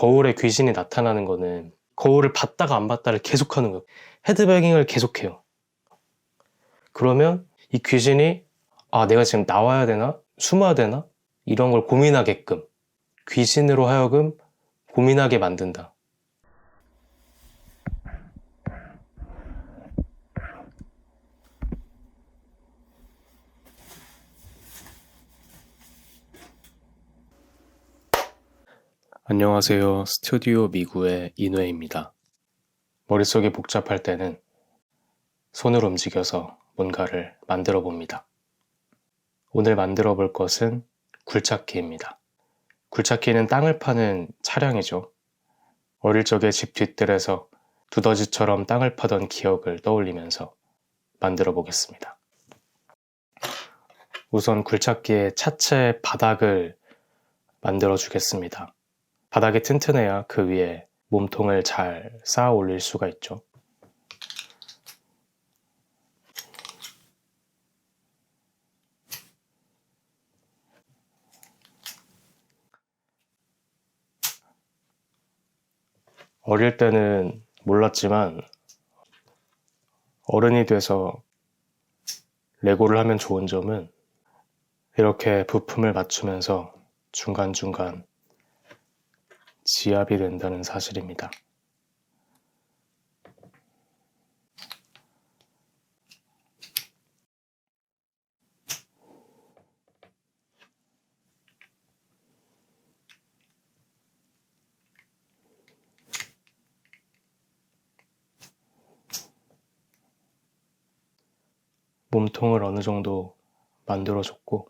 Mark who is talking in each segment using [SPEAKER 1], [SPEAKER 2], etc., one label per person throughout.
[SPEAKER 1] 거울에 귀신이 나타나는 거는 거울을 봤다가 안 봤다를 계속하는 거예요. 헤드뱅잉을 계속해요. 그러면 이 귀신이 내가 지금 나와야 되나? 숨어야 되나? 이런 걸 고민하게끔, 귀신으로 하여금 고민하게 만든다. 안녕하세요. 스튜디오 미구의 인회입니다. 머릿속이 복잡할 때는 손을 움직여서 뭔가를 만들어 봅니다. 오늘 만들어 볼 것은 굴착기입니다. 굴착기는 땅을 파는 차량이죠. 어릴 적에 집 뒷뜰에서 두더지처럼 땅을 파던 기억을 떠올리면서 만들어 보겠습니다. 우선 굴착기의 차체 바닥을 만들어 주겠습니다. 바닥이 튼튼해야 그 위에 몸통을 잘 쌓아 올릴 수가 있죠. 어릴 때는 몰랐지만 어른이 돼서 레고를 하면 좋은 점은 이렇게 부품을 맞추면서 중간중간 지압이 된다는 사실입니다. 몸통을 어느 정도 만들어줬고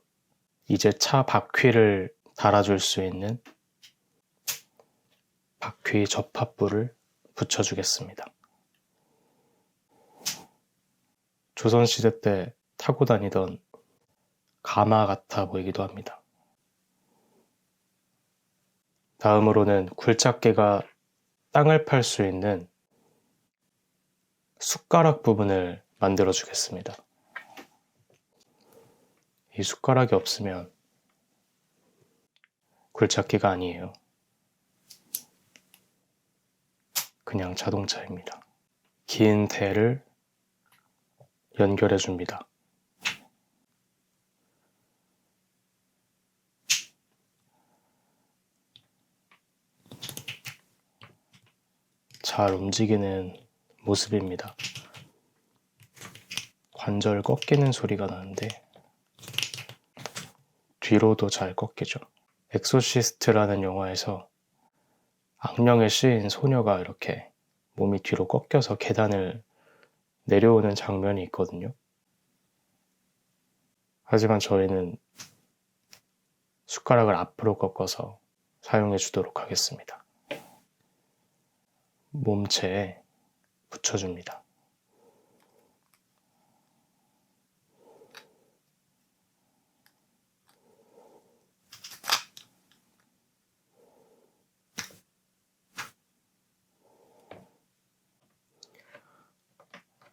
[SPEAKER 1] 이제 차 바퀴를 달아줄 수 있는 바퀴 접합부를 붙여주겠습니다. 조선시대 때 타고 다니던 가마 같아 보이기도 합니다. 다음으로는 굴착기가 땅을 팔 수 있는 숟가락 부분을 만들어 주겠습니다. 이 숟가락이 없으면 굴착기가 아니에요. 그냥 자동차입니다. 긴 대를 연결해 줍니다. 잘 움직이는 모습입니다. 관절 꺾이는 소리가 나는데 뒤로도 잘 꺾이죠. 엑소시스트라는 영화에서 악령에 씌인 소녀가 이렇게 몸이 뒤로 꺾여서 계단을 내려오는 장면이 있거든요. 하지만 저희는 숟가락을 앞으로 꺾어서 사용해 주도록 하겠습니다. 몸체에 붙여줍니다.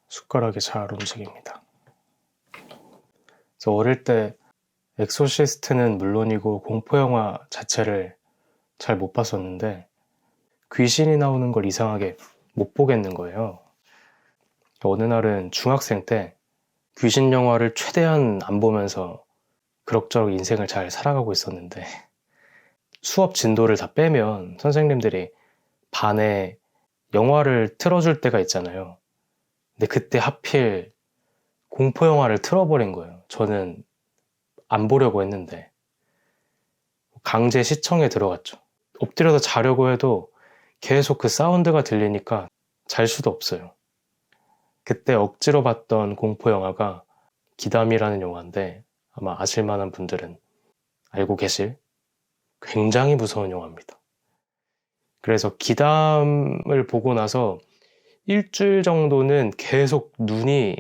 [SPEAKER 1] 숟가락이 잘 움직입니다. 그래서 어릴 때 엑소시스트는 물론이고 공포영화 자체를 잘 못 봤었는데 귀신이 나오는 걸 이상하게 못 보겠는 거예요. 어느 날은 중학생 때 귀신 영화를 최대한 안 보면서 그럭저럭 인생을 잘 살아가고 있었는데 수업 진도를 다 빼면 선생님들이 반에 영화를 틀어줄 때가 있잖아요. 근데 그때 하필 공포 영화를 틀어버린 거예요. 저는 안 보려고 했는데 강제 시청에 들어갔죠. 엎드려서 자려고 해도 계속 그 사운드가 들리니까 잘 수도 없어요. 그때 억지로 봤던 공포 영화가 기담이라는 영화인데 아마 아실 만한 분들은 알고 계실 굉장히 무서운 영화입니다. 그래서 기담을 보고 나서 일주일 정도는 계속 눈이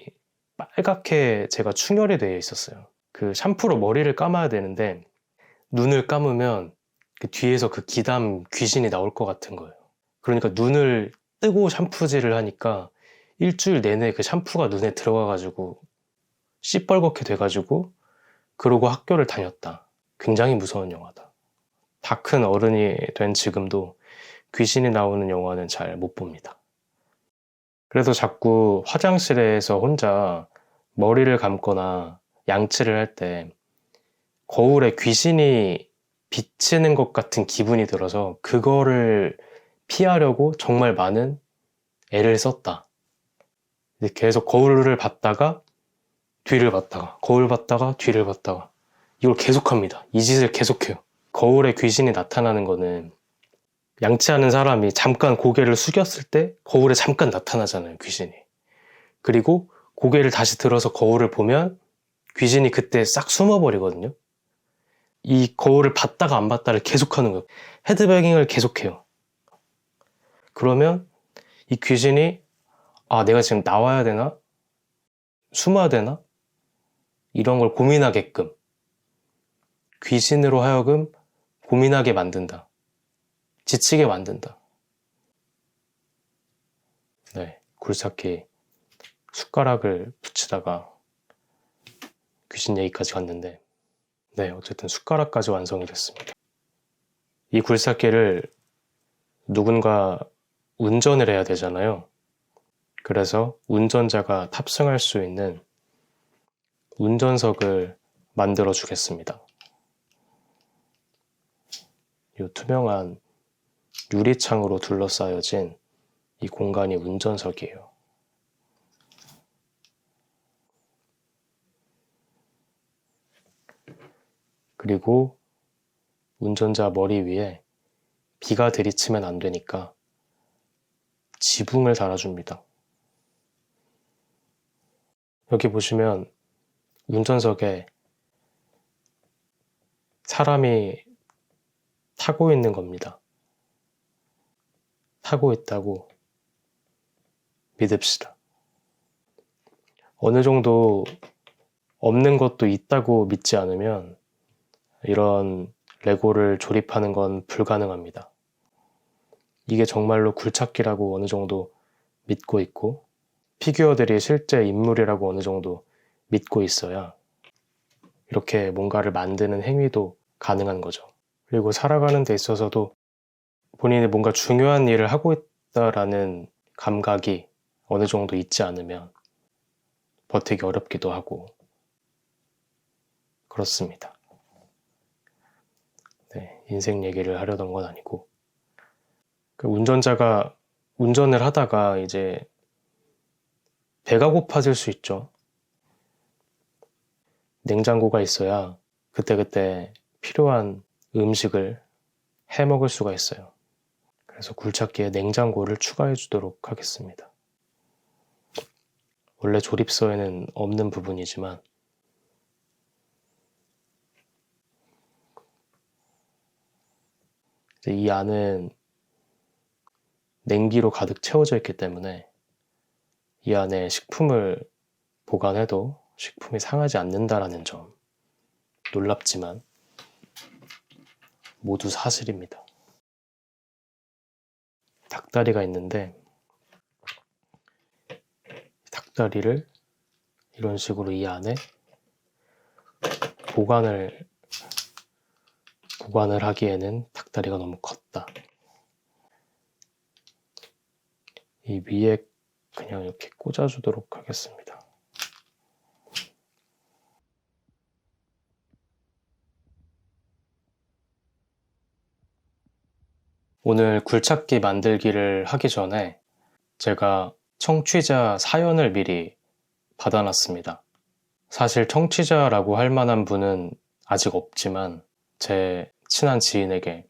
[SPEAKER 1] 빨갛게 제가 충혈이 되어 있었어요. 그 샴푸로 머리를 감아야 되는데 눈을 감으면 그 뒤에서 그 기담 귀신이 나올 것 같은 거예요. 그러니까 눈을 뜨고 샴푸질을 하니까 일주일 내내 그 샴푸가 눈에 들어가가지고 시뻘겋게 돼가지고 그러고 학교를 다녔다. 굉장히 무서운 영화다. 다 큰 어른이 된 지금도 귀신이 나오는 영화는 잘 못 봅니다. 그래도 자꾸 화장실에서 혼자 머리를 감거나 양치를 할 때 거울에 귀신이 비치는 것 같은 기분이 들어서 그거를 피하려고 정말 많은 애를 썼다. 계속 거울을 봤다가 뒤를 봤다가 거울 봤다가 뒤를 봤다가 이걸 계속합니다. 이 짓을 계속해요. 거울에 귀신이 나타나는 거는 양치하는 사람이 잠깐 고개를 숙였을 때 거울에 잠깐 나타나잖아요, 귀신이. 그리고 고개를 다시 들어서 거울을 보면 귀신이 그때 싹 숨어버리거든요. 이 거울을 봤다가 안 봤다를 계속하는 거예요. 헤드뱅잉을 계속해요. 그러면 이 귀신이 내가 지금 나와야 되나? 숨어야 되나? 이런 걸 고민하게끔 귀신으로 하여금 고민하게 만든다. 지치게 만든다. 네, 굴삭기 숟가락을 붙이다가 귀신 얘기까지 갔는데 네, 어쨌든 숟가락까지 완성이 됐습니다. 이 굴삭기를 누군가 운전을 해야 되잖아요. 그래서 운전자가 탑승할 수 있는 운전석을 만들어 주겠습니다. 이 투명한 유리창으로 둘러싸여진 이 공간이 운전석이에요. 그리고 운전자 머리 위에 비가 들이치면 안 되니까 지붕을 달아줍니다. 여기 보시면 운전석에 사람이 타고 있는 겁니다. 타고 있다고 믿읍시다. 어느 정도 없는 것도 있다고 믿지 않으면 이런 레고를 조립하는 건 불가능합니다. 이게 정말로 굴착기라고 어느 정도 믿고 있고 피규어들이 실제 인물이라고 어느 정도 믿고 있어야 이렇게 뭔가를 만드는 행위도 가능한 거죠. 그리고 살아가는 데 있어서도 본인이 뭔가 중요한 일을 하고 있다라는 감각이 어느 정도 있지 않으면 버티기 어렵기도 하고 그렇습니다. 네, 인생 얘기를 하려던 건 아니고 그 운전자가 운전을 하다가 이제 배가 고파질 수 있죠. 냉장고가 있어야 그때그때 필요한 음식을 해 먹을 수가 있어요. 그래서 굴착기에 냉장고를 추가해 주도록 하겠습니다. 원래 조립서에는 없는 부분이지만 이제 이 안은 냉기로 가득 채워져 있기 때문에 이 안에 식품을 보관해도 식품이 상하지 않는다라는 점 놀랍지만 모두 사실입니다. 닭다리가 있는데 닭다리를 이런 식으로 이 안에 보관을 하기에는 닭다리가 너무 컸다. 이 위에 그냥 이렇게 꽂아주도록 하겠습니다. 오늘 굴착기 만들기를 하기 전에 제가 청취자 사연을 미리 받아놨습니다. 사실 청취자라고 할 만한 분은 아직 없지만 제 친한 지인에게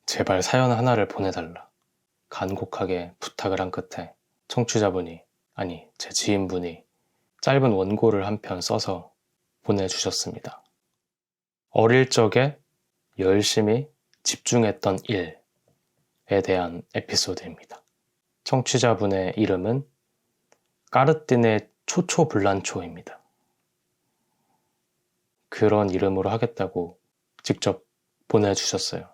[SPEAKER 1] 제발 사연 하나를 보내달라 간곡하게 부탁을 한 끝에 청취자분이 아니 제 지인분이 짧은 원고를 한 편 써서 보내주셨습니다. 어릴 적에 열심히 집중했던 일에 대한 에피소드입니다. 청취자분의 이름은 까르띠네 초초블란초입니다. 그런 이름으로 하겠다고 직접 보내주셨어요.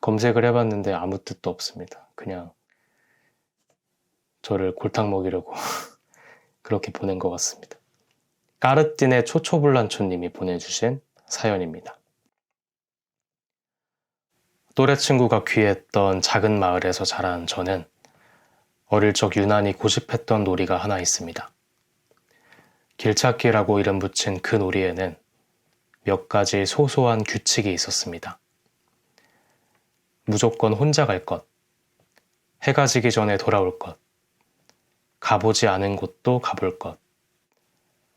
[SPEAKER 1] 검색을 해봤는데 아무 뜻도 없습니다. 그냥 저를 골탕 먹이려고 그렇게 보낸 것 같습니다. 까르띠네 초초블란초님이 보내주신 사연입니다. 또래 친구가 귀했던 작은 마을에서 자란 저는 어릴 적 유난히 고집했던 놀이가 하나 있습니다. 길찾기라고 이름 붙인 그 놀이에는 몇 가지 소소한 규칙이 있었습니다. 무조건 혼자 갈 것, 해가 지기 전에 돌아올 것, 가보지 않은 곳도 가볼 것,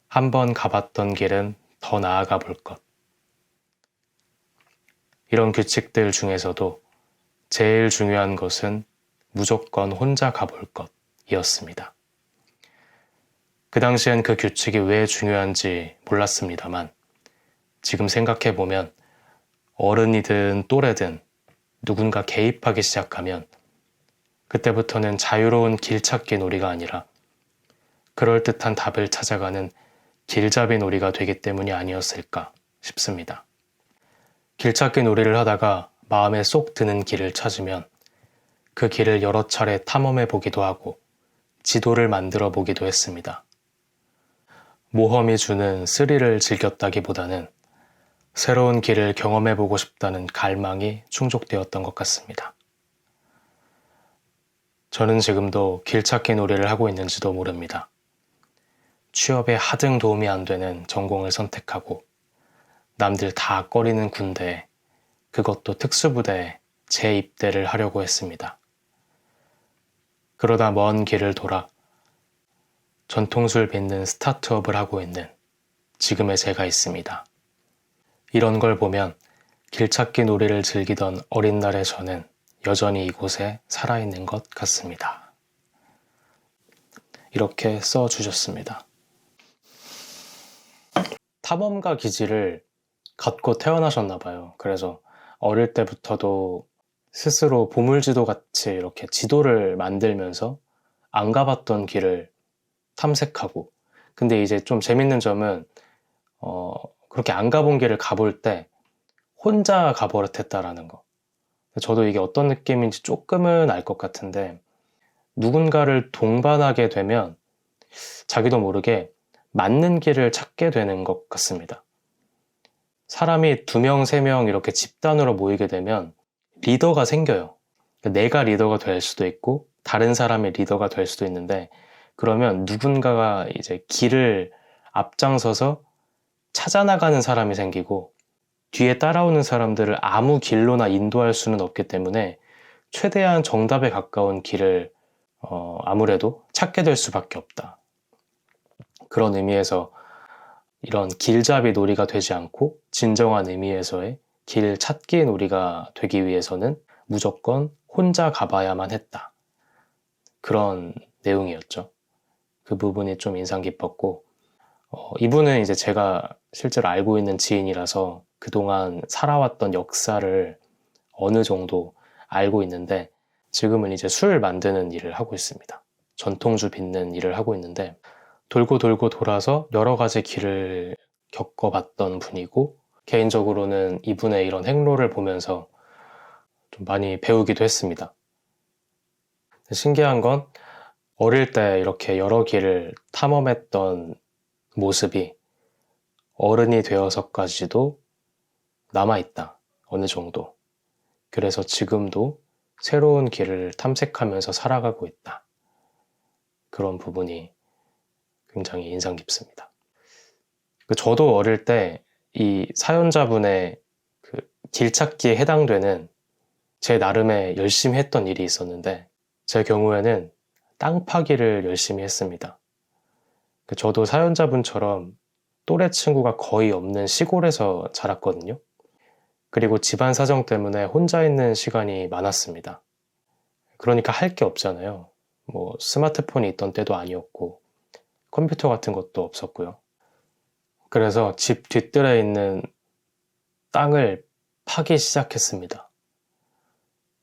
[SPEAKER 1] 한번 가봤던 길은 더 나아가 볼 것. 이런 규칙들 중에서도 제일 중요한 것은 무조건 혼자 가볼 것이었습니다. 그 당시엔 그 규칙이 왜 중요한지 몰랐습니다만 지금 생각해보면 어른이든 또래든 누군가 개입하기 시작하면 그때부터는 자유로운 길찾기 놀이가 아니라 그럴듯한 답을 찾아가는 길잡이 놀이가 되기 때문이 아니었을까 싶습니다. 길찾기 놀이를 하다가 마음에 쏙 드는 길을 찾으면 그 길을 여러 차례 탐험해 보기도 하고 지도를 만들어 보기도 했습니다. 모험이 주는 스릴을 즐겼다기보다는 새로운 길을 경험해 보고 싶다는 갈망이 충족되었던 것 같습니다. 저는 지금도 길찾기 놀이를 하고 있는지도 모릅니다. 취업에 하등 도움이 안 되는 전공을 선택하고 남들 다 꺼리는 군대에, 그것도 특수부대에 재입대를 하려고 했습니다. 그러다 먼 길을 돌아 전통술 빚는 스타트업을 하고 있는 지금의 제가 있습니다. 이런 걸 보면 길찾기 놀이를 즐기던 어린 날의 저는 여전히 이곳에 살아있는 것 같습니다. 이렇게 써주셨습니다. 탐험가 기질을 갖고 태어나셨나 봐요. 그래서 어릴 때부터도 스스로 보물지도 같이 이렇게 지도를 만들면서 안 가봤던 길을 탐색하고, 근데 이제 좀 재밌는 점은 그렇게 안 가본 길을 가볼 때 혼자 가버릇했다라는 거. 저도 이게 어떤 느낌인지 조금은 알 것 같은데, 누군가를 동반하게 되면 자기도 모르게 맞는 길을 찾게 되는 것 같습니다. 사람이 2명, 3명 이렇게 집단으로 모이게 되면 리더가 생겨요. 내가 리더가 될 수도 있고 다른 사람이 리더가 될 수도 있는데, 그러면 누군가가 이제 길을 앞장서서 찾아나가는 사람이 생기고 뒤에 따라오는 사람들을 아무 길로나 인도할 수는 없기 때문에 최대한 정답에 가까운 길을 아무래도 찾게 될 수밖에 없다. 그런 의미에서 이런 길잡이 놀이가 되지 않고 진정한 의미에서의 길 찾기 놀이가 되기 위해서는 무조건 혼자 가봐야만 했다. 그런 내용이었죠. 그 부분이 좀 인상 깊었고, 이분은 이제 제가 실제로 알고 있는 지인이라서 그동안 살아왔던 역사를 어느 정도 알고 있는데, 지금은 이제 술 만드는 일을 하고 있습니다. 전통주 빚는 일을 하고 있는데, 돌고 돌고 돌아서 여러 가지 길을 겪어봤던 분이고, 개인적으로는 이분의 이런 행로를 보면서 좀 많이 배우기도 했습니다. 신기한 건 어릴 때 이렇게 여러 길을 탐험했던 모습이 어른이 되어서까지도 남아있다. 어느 정도. 그래서 지금도 새로운 길을 탐색하면서 살아가고 있다. 그런 부분이 굉장히 인상 깊습니다. 저도 어릴 때 이 사연자분의 그 길찾기에 해당되는 제 나름의 열심히 했던 일이 있었는데, 제 경우에는 땅 파기를 열심히 했습니다. 저도 사연자분처럼 또래 친구가 거의 없는 시골에서 자랐거든요. 그리고 집안 사정 때문에 혼자 있는 시간이 많았습니다. 그러니까 할 게 없잖아요. 뭐 스마트폰이 있던 때도 아니었고 컴퓨터 같은 것도 없었고요. 그래서 집 뒷뜰에 있는 땅을 파기 시작했습니다.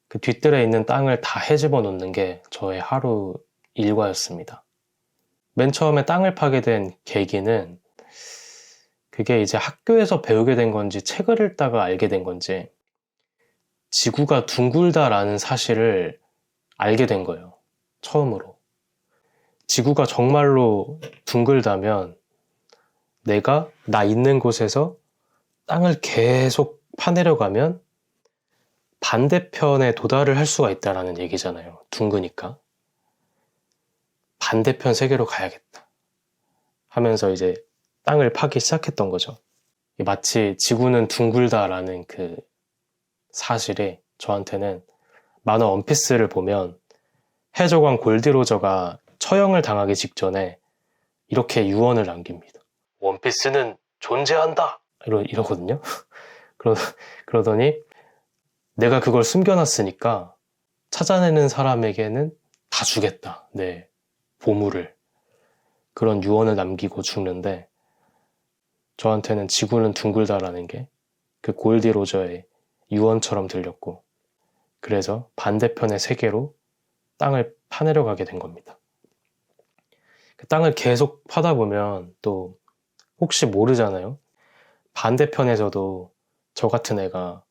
[SPEAKER 1] 그 뒷뜰에 있는 땅을 다 헤집어 놓는 게 저의 하루 일과였습니다. 맨 처음에 땅을 파게 된 계기는 그게 이제 학교에서 배우게 된 건지 책을 읽다가 알게 된 건지 지구가 둥글다라는 사실을 알게 된 거예요. 처음으로. 지구가 정말로 둥글다면 내가 나 있는 곳에서 땅을 계속 파내려가면 반대편에 도달을 할 수가 있다라는 얘기잖아요. 둥그니까. 반대편 세계로 가야겠다 하면서 이제 땅을 파기 시작했던 거죠. 마치 지구는 둥글다라는 그 사실이 저한테는 만화 원피스를 보면 해적왕 골디로저가 처형을 당하기 직전에 이렇게 유언을 남깁니다. 원피스는 존재한다! 이러거든요. 그러더니 내가 그걸 숨겨놨으니까 찾아내는 사람에게는 다 주겠다. 네, 보물을. 그런 유언을 남기고 죽는데 저한테는 지구는 둥글다라는 게 그 골디로저의 유언처럼 들렸고 그래서 반대편의 세계로 땅을 파내려 가게 된 겁니다. 그 땅을 계속 파다 보면 또 혹시 모르잖아요. 반대편에서도 저 같은 애가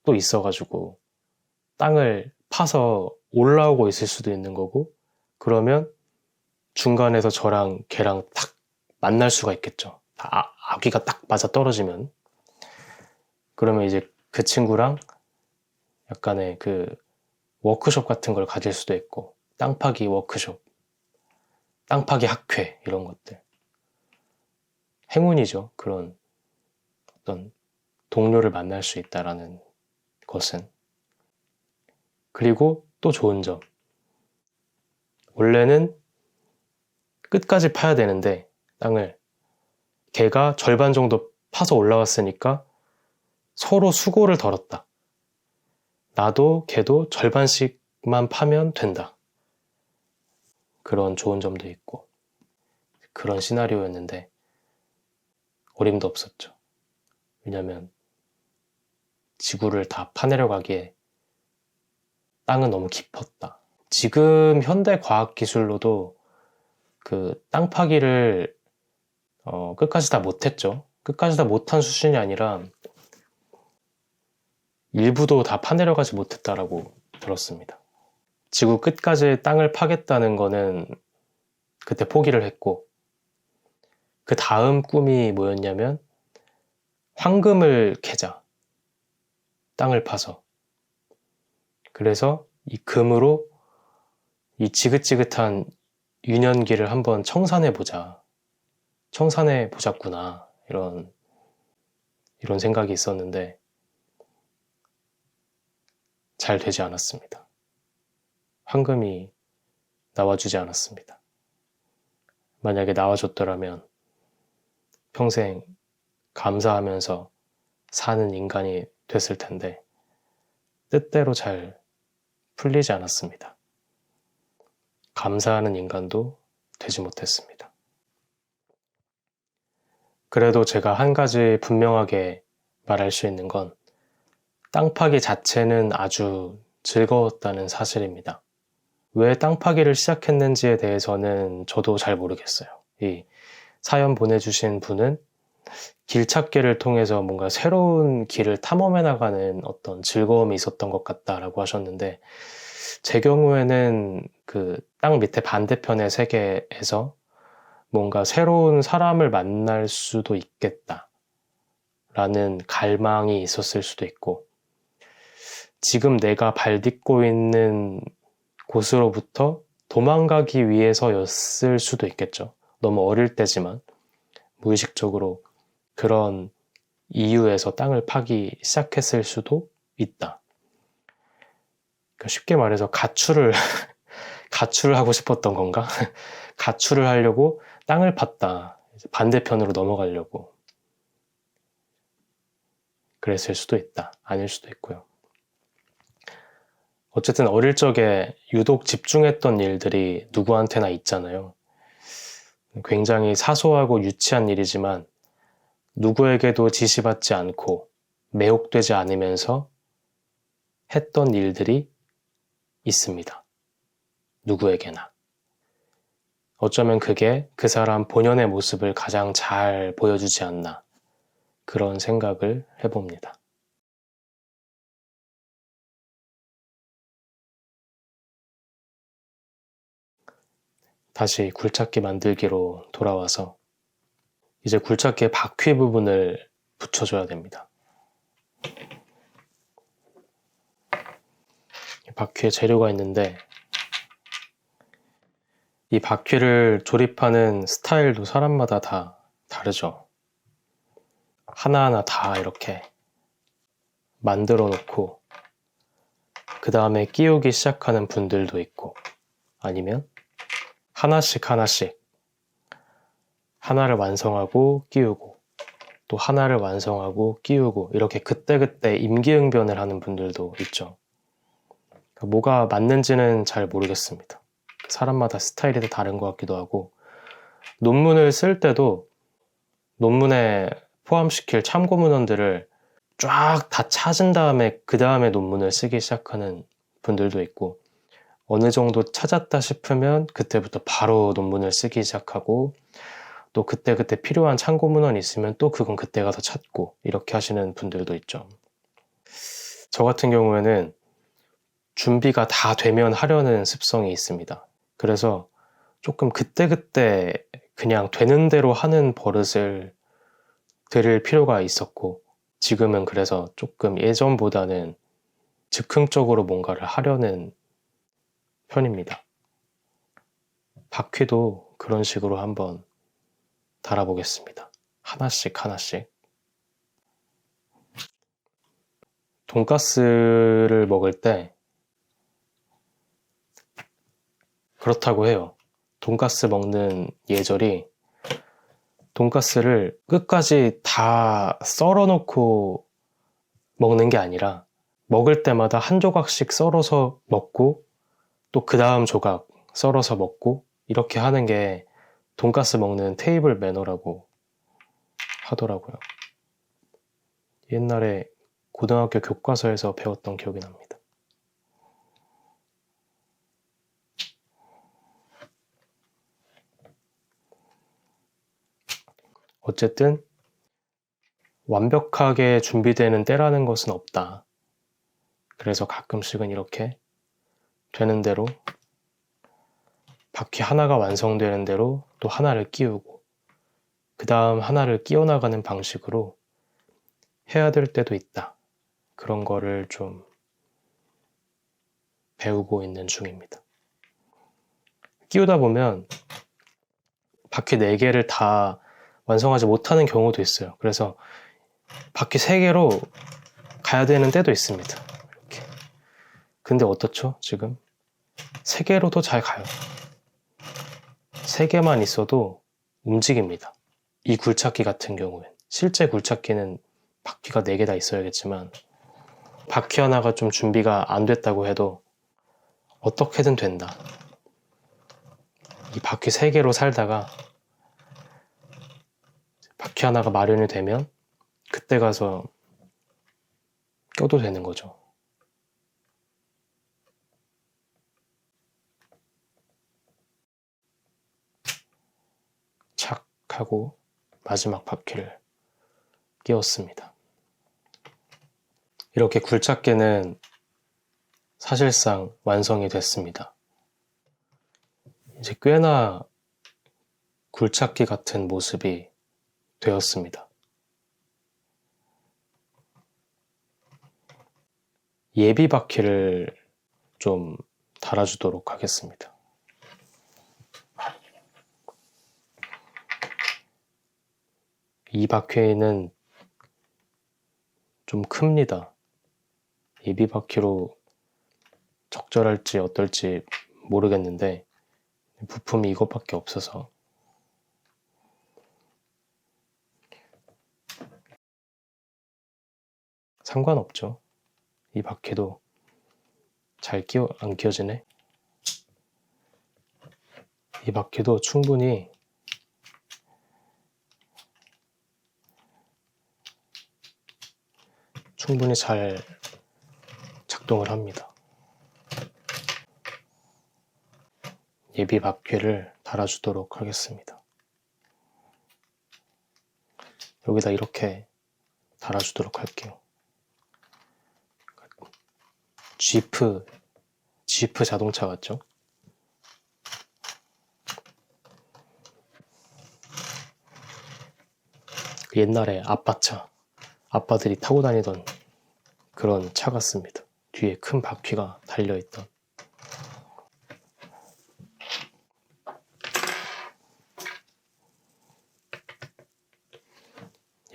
[SPEAKER 1] 또 있어가지고 땅을 파서 올라오고 있을 수도 있는 거고 그러면 중간에서 저랑 걔랑 딱 만날 수가 있겠죠. 아귀가 딱 맞아 떨어지면 그러면 이제 그 친구랑 약간의 그 워크숍 같은 걸 가질 수도 있고 땅 파기 워크숍, 땅 파기 학회 이런 것들 행운이죠. 그런 어떤 동료를 만날 수 있다라는 것은. 그리고 또 좋은 점, 원래는 끝까지 파야 되는데 땅을 걔가 절반 정도 파서 올라왔으니까 서로 수고를 덜었다. 나도 걔도 절반씩만 파면 된다. 그런 좋은 점도 있고 그런 시나리오였는데 어림도 없었죠. 왜냐면 지구를 다 파내려가기에 땅은 너무 깊었다. 지금 현대 과학기술로도 그 땅 파기를 끝까지 다 못했죠. 끝까지 다 못한 수준이 아니라 일부도 다 파내려가지 못했다라고 들었습니다. 지구 끝까지 땅을 파겠다는 거는 그때 포기를 했고 그 다음 꿈이 뭐였냐면 황금을 캐자. 땅을 파서. 그래서 이 금으로 이 지긋지긋한 유년기를 한번 청산해보자. 청산해보자꾸나. 이런 생각이 있었는데 잘 되지 않았습니다. 황금이 나와주지 않았습니다. 만약에 나와줬더라면 평생 감사하면서 사는 인간이 됐을 텐데 뜻대로 잘 풀리지 않았습니다. 감사하는 인간도 되지 못했습니다. 그래도 제가 한 가지 분명하게 말할 수 있는 건 땅 파기 자체는 아주 즐거웠다는 사실입니다. 왜 땅 파기를 시작했는지에 대해서는 저도 잘 모르겠어요. 이 사연 보내주신 분은 길찾기를 통해서 뭔가 새로운 길을 탐험해 나가는 어떤 즐거움이 있었던 것 같다라고 하셨는데 제 경우에는 그 땅 밑에 반대편의 세계에서 뭔가 새로운 사람을 만날 수도 있겠다 라는 갈망이 있었을 수도 있고 지금 내가 발 딛고 있는 곳으로부터 도망가기 위해서였을 수도 있겠죠. 너무 어릴 때지만 무의식적으로 그런 이유에서 땅을 파기 시작했을 수도 있다. 그러니까 쉽게 말해서 가출을 하고 싶었던 건가? 가출을 하려고 땅을 팠다. 반대편으로 넘어가려고. 그랬을 수도 있다. 아닐 수도 있고요. 어쨌든 어릴 적에 유독 집중했던 일들이 누구한테나 있잖아요. 굉장히 사소하고 유치한 일이지만 누구에게도 지시받지 않고 매혹되지 않으면서 했던 일들이 있습니다. 누구에게나. 어쩌면 그게 그 사람 본연의 모습을 가장 잘 보여주지 않나 그런 생각을 해봅니다. 다시 굴착기 만들기로 돌아와서 이제 굴착기의 바퀴 부분을 붙여줘야 됩니다. 바퀴에 재료가 있는데 이 바퀴를 조립하는 스타일도 사람마다 다 다르죠. 하나하나 다 이렇게 만들어 놓고 그 다음에 끼우기 시작하는 분들도 있고, 아니면 하나씩 하나씩 하나를 완성하고 끼우고 또 하나를 완성하고 끼우고 이렇게 그때그때 임기응변을 하는 분들도 있죠. 그러니까 뭐가 맞는지는 잘 모르겠습니다. 사람마다 스타일이 다 다른 것 같기도 하고, 논문을 쓸 때도 논문에 포함시킬 참고 문헌들을 쫙 다 찾은 다음에 그 다음에 논문을 쓰기 시작하는 분들도 있고, 어느 정도 찾았다 싶으면 그때부터 바로 논문을 쓰기 시작하고, 또 그때그때 필요한 참고 문헌이 있으면 또 그건 그때 가서 찾고 이렇게 하시는 분들도 있죠. 저 같은 경우에는 준비가 다 되면 하려는 습성이 있습니다. 그래서 조금 그때그때 그냥 되는 대로 하는 버릇을 들일 필요가 있었고, 지금은 그래서 조금 예전보다는 즉흥적으로 뭔가를 하려는 편입니다. 바퀴도 그런 식으로 한번 달아보겠습니다. 하나씩 하나씩. 돈가스를 먹을 때 그렇다고 해요. 돈가스 먹는 예절이 돈가스를 끝까지 다 썰어놓고 먹는 게 아니라 먹을 때마다 한 조각씩 썰어서 먹고 또 그 다음 조각 썰어서 먹고 이렇게 하는 게 돈가스 먹는 테이블 매너라고 하더라고요. 옛날에 고등학교 교과서에서 배웠던 기억이 납니다. 어쨌든 완벽하게 준비되는 때라는 것은 없다. 그래서 가끔씩은 이렇게 되는 대로 바퀴 하나가 완성되는 대로 또 하나를 끼우고 그 다음 하나를 끼워나가는 방식으로 해야 될 때도 있다. 그런 거를 좀 배우고 있는 중입니다. 끼우다 보면 바퀴 4개를 다 완성하지 못하는 경우도 있어요. 그래서 바퀴 3개로 가야 되는 때도 있습니다. 이렇게. 근데 어떻죠? 지금 3개로도 잘 가요. 3개만 있어도 움직입니다. 이 굴착기 같은 경우엔 실제 굴착기는 바퀴가 4개 다 있어야겠지만 바퀴 하나가 좀 준비가 안 됐다고 해도 어떻게든 된다. 이 바퀴 3개로 살다가 바퀴 하나가 마련이 되면 그때 가서 껴도 되는 거죠. 착 하고 마지막 바퀴를 끼웠습니다. 이렇게 굴착기는 사실상 완성이 됐습니다. 이제 꽤나 굴착기 같은 모습이 되었습니다. 예비 바퀴를 좀 달아주도록 하겠습니다. 이 바퀴는 좀 큽니다. 예비 바퀴로 적절할지 어떨지 모르겠는데 부품이 이것밖에 없어서 상관없죠. 이 바퀴도 안 끼워지네. 이 바퀴도 충분히 잘 작동을 합니다. 예비 바퀴를 달아주도록 하겠습니다. 여기다 이렇게 달아주도록 할게요. 지프 자동차 같죠? 옛날에 아빠차, 아빠들이 타고 다니던 그런 차 같습니다. 뒤에 큰 바퀴가 달려있던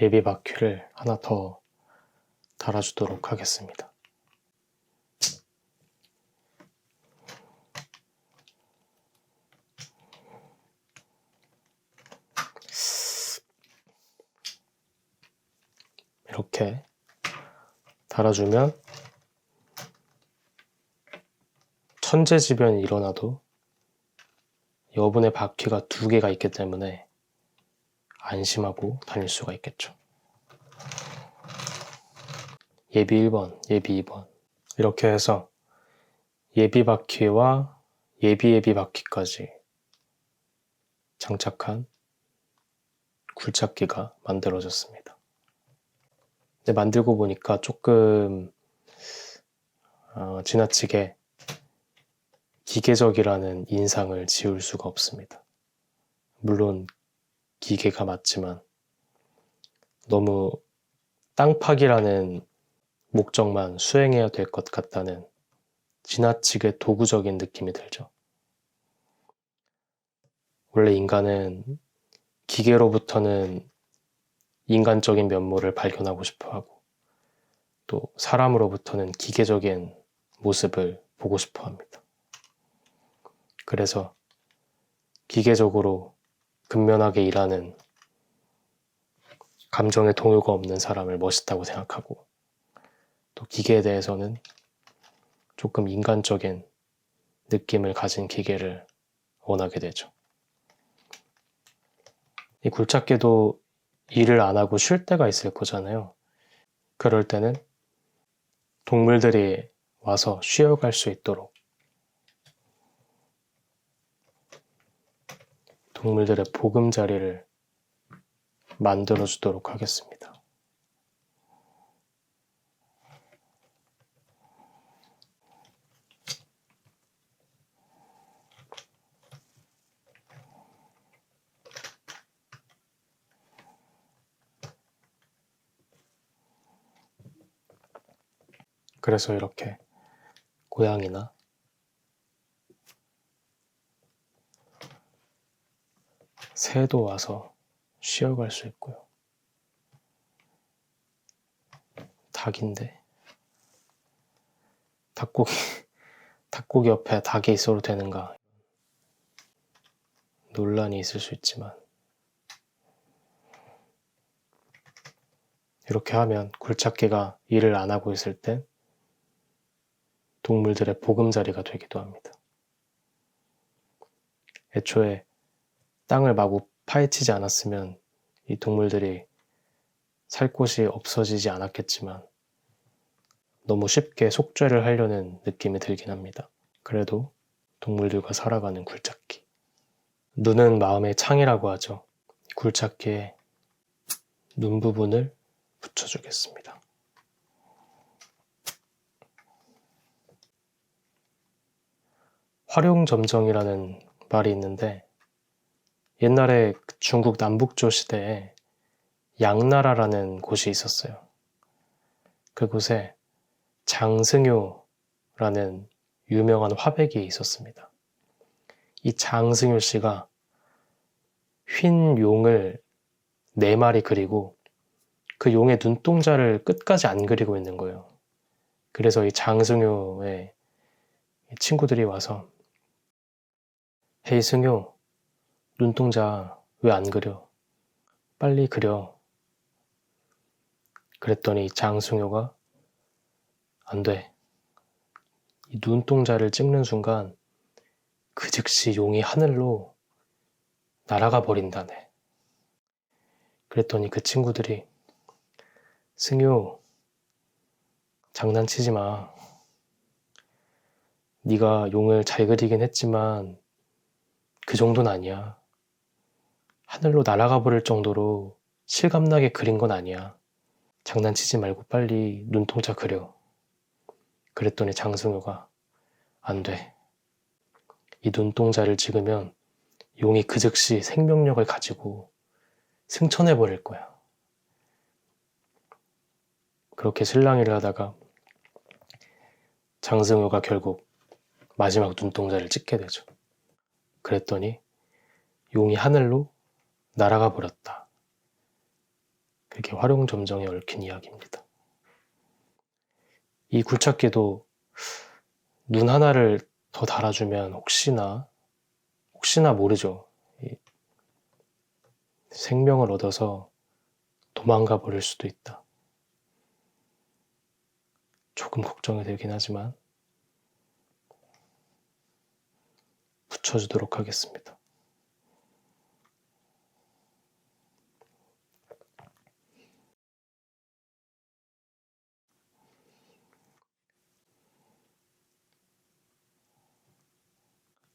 [SPEAKER 1] 예비 바퀴를 하나 더 달아주도록 하겠습니다. 이렇게 달아주면 천재지변이 일어나도 여분의 바퀴가 2개가 있기 때문에 안심하고 다닐 수가 있겠죠. 예비 1번, 예비 2번 이렇게 해서 예비 바퀴와 예비 바퀴까지 장착한 굴착기가 만들어졌습니다. 근데 만들고 보니까 조금 지나치게 기계적이라는 인상을 지울 수가 없습니다. 물론 기계가 맞지만 너무 땅 파기라는 목적만 수행해야 될 것 같다는 지나치게 도구적인 느낌이 들죠. 원래 인간은 기계로부터는 인간적인 면모를 발견하고 싶어 하고 또 사람으로부터는 기계적인 모습을 보고 싶어 합니다. 그래서 기계적으로 근면하게 일하는 감정의 동요가 없는 사람을 멋있다고 생각하고 또 기계에 대해서는 조금 인간적인 느낌을 가진 기계를 원하게 되죠. 이 굴착기도 일을 안 하고 쉴 때가 있을 거잖아요. 그럴 때는 동물들이 와서 쉬어갈 수 있도록 동물들의 보금자리를 만들어 주도록 하겠습니다. 그래서 이렇게 고양이나 새도 와서 쉬어갈 수 있고요. 닭인데 닭고기 옆에 닭이 있어도 되는가 논란이 있을 수 있지만 이렇게 하면 굴착기가 일을 안 하고 있을 땐 동물들의 보금자리가 되기도 합니다. 애초에 땅을 마구 파헤치지 않았으면 이 동물들이 살 곳이 없어지지 않았겠지만 너무 쉽게 속죄를 하려는 느낌이 들긴 합니다. 그래도 동물들과 살아가는 굴착기. 눈은 마음의 창이라고 하죠. 굴착기에 눈 부분을 붙여주겠습니다. 활용점정이라는 말이 있는데 옛날에 중국 남북조 시대에 양나라라는 곳이 있었어요. 그곳에 장승효라는 유명한 화백이 있었습니다. 이 장승효 씨가 흰 용을 4마리 그리고 그 용의 눈동자를 끝까지 안 그리고 있는 거예요. 그래서 이 장승효의 친구들이 와서 헤이 승효, 눈동자 왜 안 그려? 빨리 그려. 그랬더니 장승효가 안 돼. 이 눈동자를 찍는 순간 그 즉시 용이 하늘로 날아가 버린다네. 그랬더니 그 친구들이 승효, 장난치지 마. 네가 용을 잘 그리긴 했지만 그 정도는 아니야. 하늘로 날아가 버릴 정도로 실감나게 그린 건 아니야. 장난치지 말고 빨리 눈동자 그려. 그랬더니 장승효가 안 돼. 이 눈동자를 찍으면 용이 그 즉시 생명력을 가지고 승천해 버릴 거야. 그렇게 실랑이를 하다가 장승효가 결국 마지막 눈동자를 찍게 되죠. 그랬더니 용이 하늘로 날아가 버렸다. 그게 화룡점정에 얽힌 이야기입니다. 이 굴착기도 눈 하나를 더 달아주면 혹시나 모르죠. 생명을 얻어서 도망가 버릴 수도 있다. 조금 걱정이 되긴 하지만 붙여주도록 하겠습니다.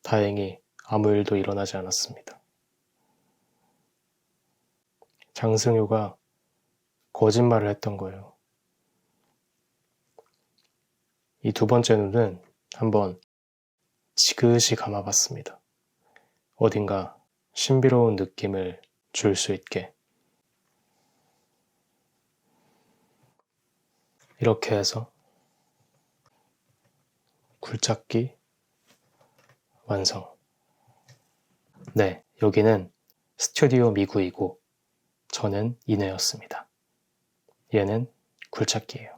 [SPEAKER 1] 다행히 아무 일도 일어나지 않았습니다. 장승효가 거짓말을 했던 거예요. 이 두 번째 눈은 한번 지그시 감아봤습니다. 어딘가 신비로운 느낌을 줄 수 있게. 이렇게 해서 굴착기 완성. 네, 여기는 스튜디오 미구이고 저는 이내였습니다. 얘는 굴착기예요.